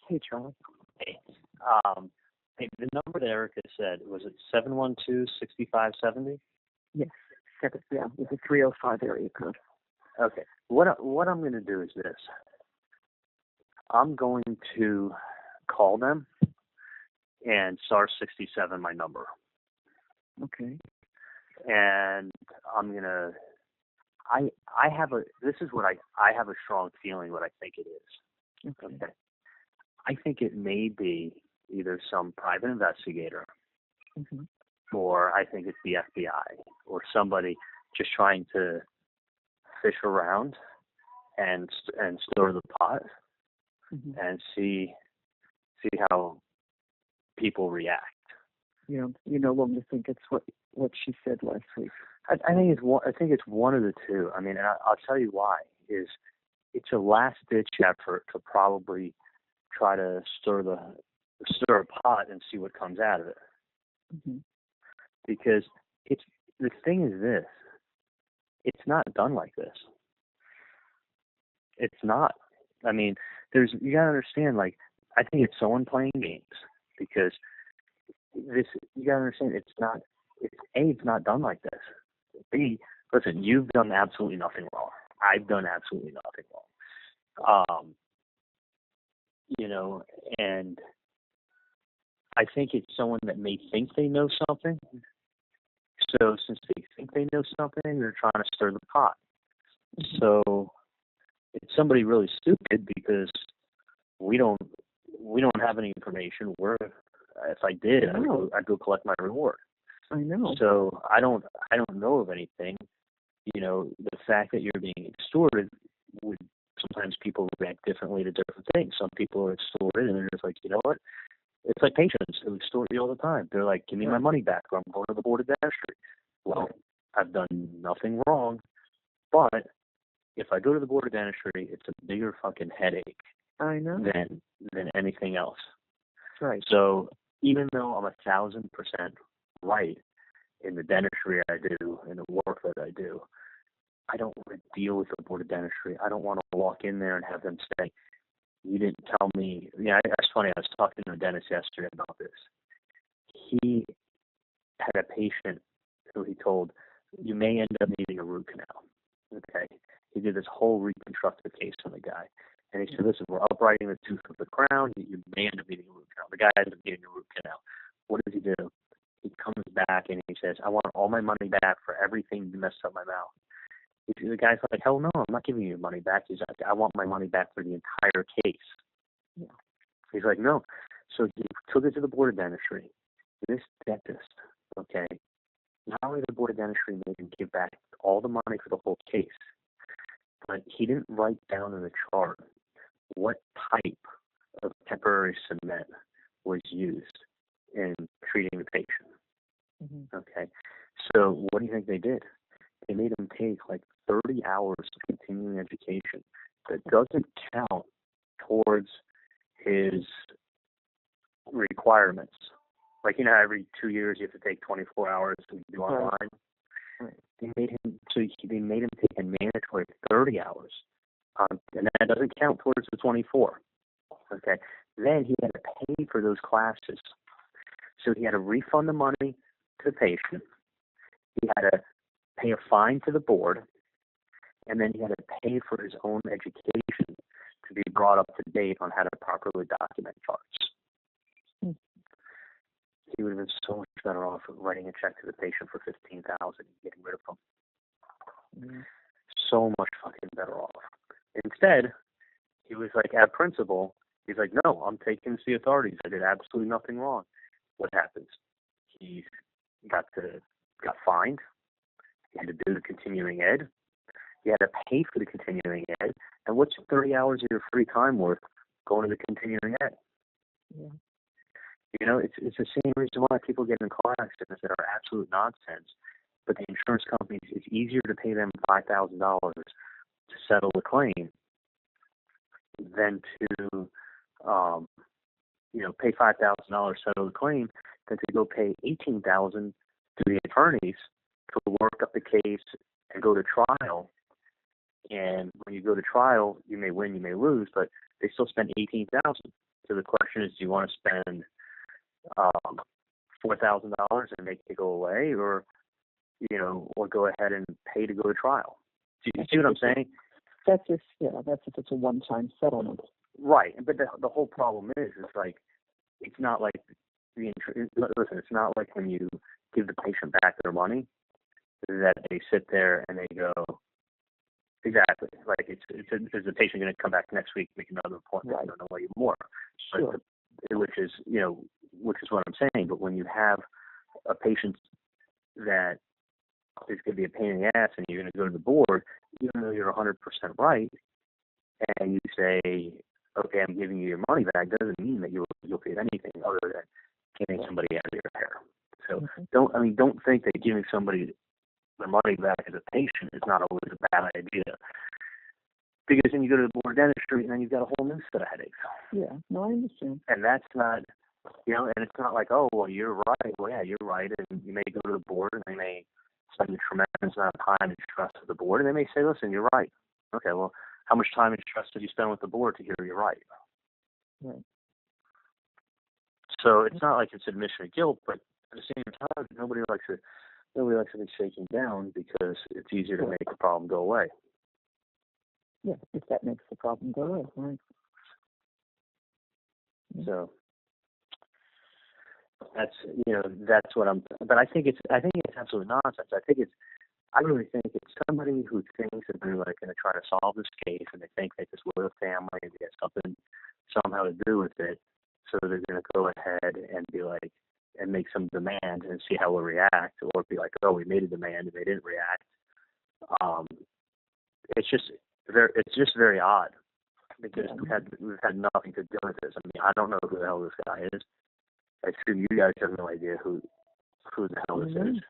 Hey, Charlie. Hey, hey, the number that Erica said, was it 712-6570? Yes, yeah, with a 305 area code. Okay. What I'm going to do is this. I'm going to call them and star 67 my number. Okay. And I'm going to, I have a strong feeling what I think it is. Okay. I think it may be either some private investigator, or I think it's the FBI or somebody just trying to fish around and stir the pot and see how people react. Yeah, you no longer think it's what she said last week. I think it's one of the two. I mean, I'll tell you why. It's a last ditch effort to probably try to stir a pot and see what comes out of it. Because the thing is this. It's not done like this. It's not. I mean, you gotta understand, like, I think it's someone playing games, because you gotta understand, it's not done like this. B, listen, you've done absolutely nothing wrong. I've done absolutely nothing wrong. And I think it's someone that may think they know something. So since they think they know something, they're trying to stir the pot. So it's somebody really stupid, because we don't have any information. If I did, I'd go collect my reward. I know. So I don't know of anything. The fact that you're being extorted would sometimes people react differently to different things. Some people are extorted and they're just like, you know what? It's like patients who extort you all the time. They're like, give me my money back, or I'm going to the board of dentistry. Well, I've done nothing wrong, but if I go to the board of dentistry, it's a bigger fucking headache. I know. Than anything else. Right. So even though I'm 1,000% right in the dentistry I do, in the work that I do, I don't want to deal with the board of dentistry. I don't want to walk in there and have them say, you didn't tell me. Yeah, that's funny. I was talking to a dentist yesterday about this. He had a patient who he told, you may end up needing a root canal. Okay. He did this whole reconstructive case on the guy. And he said, listen, we're uprighting the tooth of the crown. You may end up needing a root canal. The guy ends up needing a root canal. What does he do? He comes back and he says, I want all my money back for everything you messed up my mouth. The guy's like, hell no, I'm not giving you your money back. He's like, I want my money back for the entire case. Yeah. He's like, no. So he took it to the board of dentistry. This dentist, okay, not only the board of dentistry made him give back all the money for the whole case, but he didn't write down in the chart what type of temporary cement was used in treating the patient. Okay. So what do you think they did? They made him take like 30 hours of continuing education that doesn't count towards his requirements. Like, every 2 years you have to take 24 hours to do online. Right. They made him take a mandatory 30 hours. And that doesn't count towards the 24. Okay. Then he had to pay for those classes. So he had to refund the money to the patient. He had to pay a fine to the board. And then he had to pay for his own education to be brought up to date on how to properly document charts. He would have been so much better off writing a check to the patient for $15,000 and getting rid of them. So much fucking better off. Instead, he was like, at principle, he's like, no, I'm taking this to the authorities. I did absolutely nothing wrong. What happens? He got fined. He had to do the continuing ed. He had to pay for the continuing ed. And what's 30 hours of your free time worth going to the continuing ed? Yeah. It's the same reason why people get in car accidents that are absolute nonsense. But the insurance companies, it's easier to pay them $5,000 to settle the claim than to, pay $5,000 to settle the claim than to go pay $18,000 to the attorneys to work up the case and go to trial And when you go to trial, you may win, you may lose, but they still spend $18,000. So the question is, do you want to spend $4,000 and make it go away, or or go ahead and pay to go to trial? Do you see what I'm saying? That's if it's a one-time settlement. Right, but the whole problem is like, it's not like it's not like when you give the patient back their money that they sit there and they go, exactly, like is the patient going to come back next week, make another appointment, Right. and annoy you more? Sure. Which is what I'm saying. But when you have a patient that is going to be a pain in the ass, and you're going to go to the board, even though you're 100% right, and you say, okay, I'm giving you your money back, doesn't mean that you'll get anything other than getting somebody out of your hair. So don't think that giving somebody their money back as a patient is not always a bad idea, because then you go to the board of dentistry and then you've got a whole new set of headaches. Yeah, no, I understand. And that's not, and it's not like, oh, well, you're right. Well, yeah, you're right. And you may go to the board and they may spend a tremendous amount of time and stress with the board, and they may say, listen, you're right. Okay, well, how much time and stress did you spend with the board to hear you're right? Right. So it's not like it's admission of guilt, but at the same time, nobody likes to be shaken down, because it's easier to make the problem go away. Yeah, if that makes the problem go away, right? So that's what I'm. But I think it's absolute nonsense. I really think it's somebody who thinks that they're like going to try to solve this case, and they think that this Will family has something somehow to do with it. So they're going to go ahead and be like, and make some demand and see how we'll react, or be like, oh, we made a demand and they didn't react. It's just very odd, because we've had nothing to do with this. I mean, I don't know who the hell this guy is. I assume you guys have no idea who the hell this is.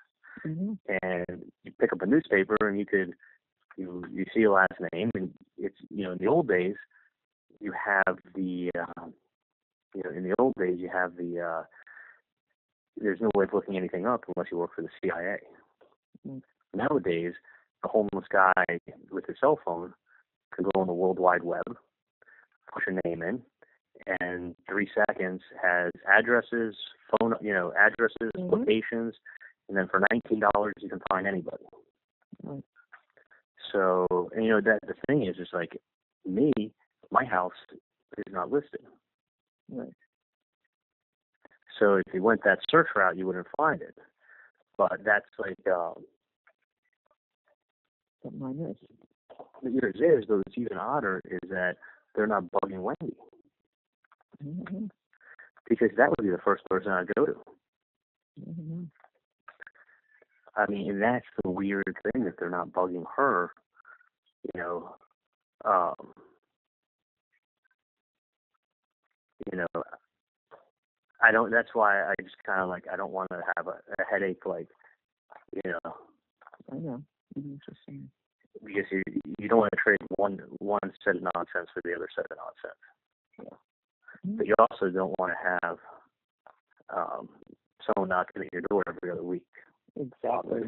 Mm-hmm. And you pick up a newspaper and you see a last name, and it's in the old days you have the there's no way of looking anything up unless you work for the CIA. Mm-hmm. Nowadays, the homeless guy with his cell phone can go on the World Wide Web, push a name in, and 3 seconds has addresses, locations, and then for $19 you can find anybody. Right. So, that the thing is like, my house is not listed. Right. So if you went that search route, you wouldn't find it. But that's like, But mine is. Yours is, but what's even odder is that they're not bugging Wendi. Mm-hmm. Because that would be the first person I'd go to. Mm-hmm. I mean, and that's the weird thing, that they're not bugging her. I don't. That's why I just kind of like, I don't want to have a headache, like, I know. Interesting. because you don't want to trade one set of nonsense for the other set of nonsense. Yeah. Mm-hmm. But you also don't want to have someone knocking at your door every other week. Exactly.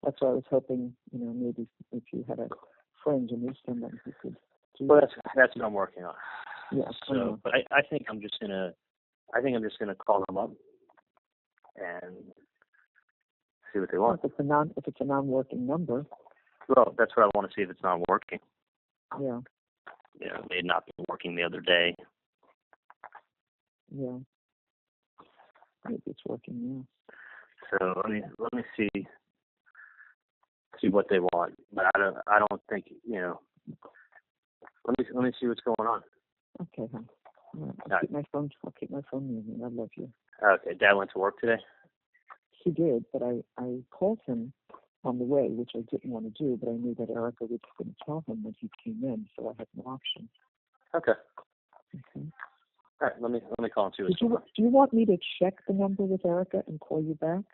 That's why I was hoping, maybe if you had a friend and knew someone who could do Well, that's what I'm working on. Yeah. So, but I think I'm just gonna call them up and see what they want. If it's a non-working number. Well, that's what I want to see, if it's not working. Yeah. It may not be working the other day. Yeah. Maybe it's working now. So let me see what they want. But I don't think Let me see what's going on. Okay, hon. I'll keep my phone near me. I love you. Okay. Dad went to work today? He did, but I called him on the way, which I didn't want to do, but I knew that Erica was going to tell him when he came in, so I had an option. Okay. Okay. All right. Let me call and see what's going on. Do you want me to check the number with Erica and call you back?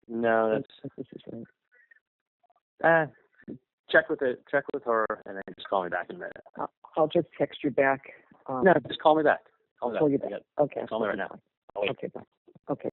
No, This is right. Check with her, and then just call me back in a minute. I'll just text you back. No, just call me back. Call you back. Okay. Call me right now. Okay, bye.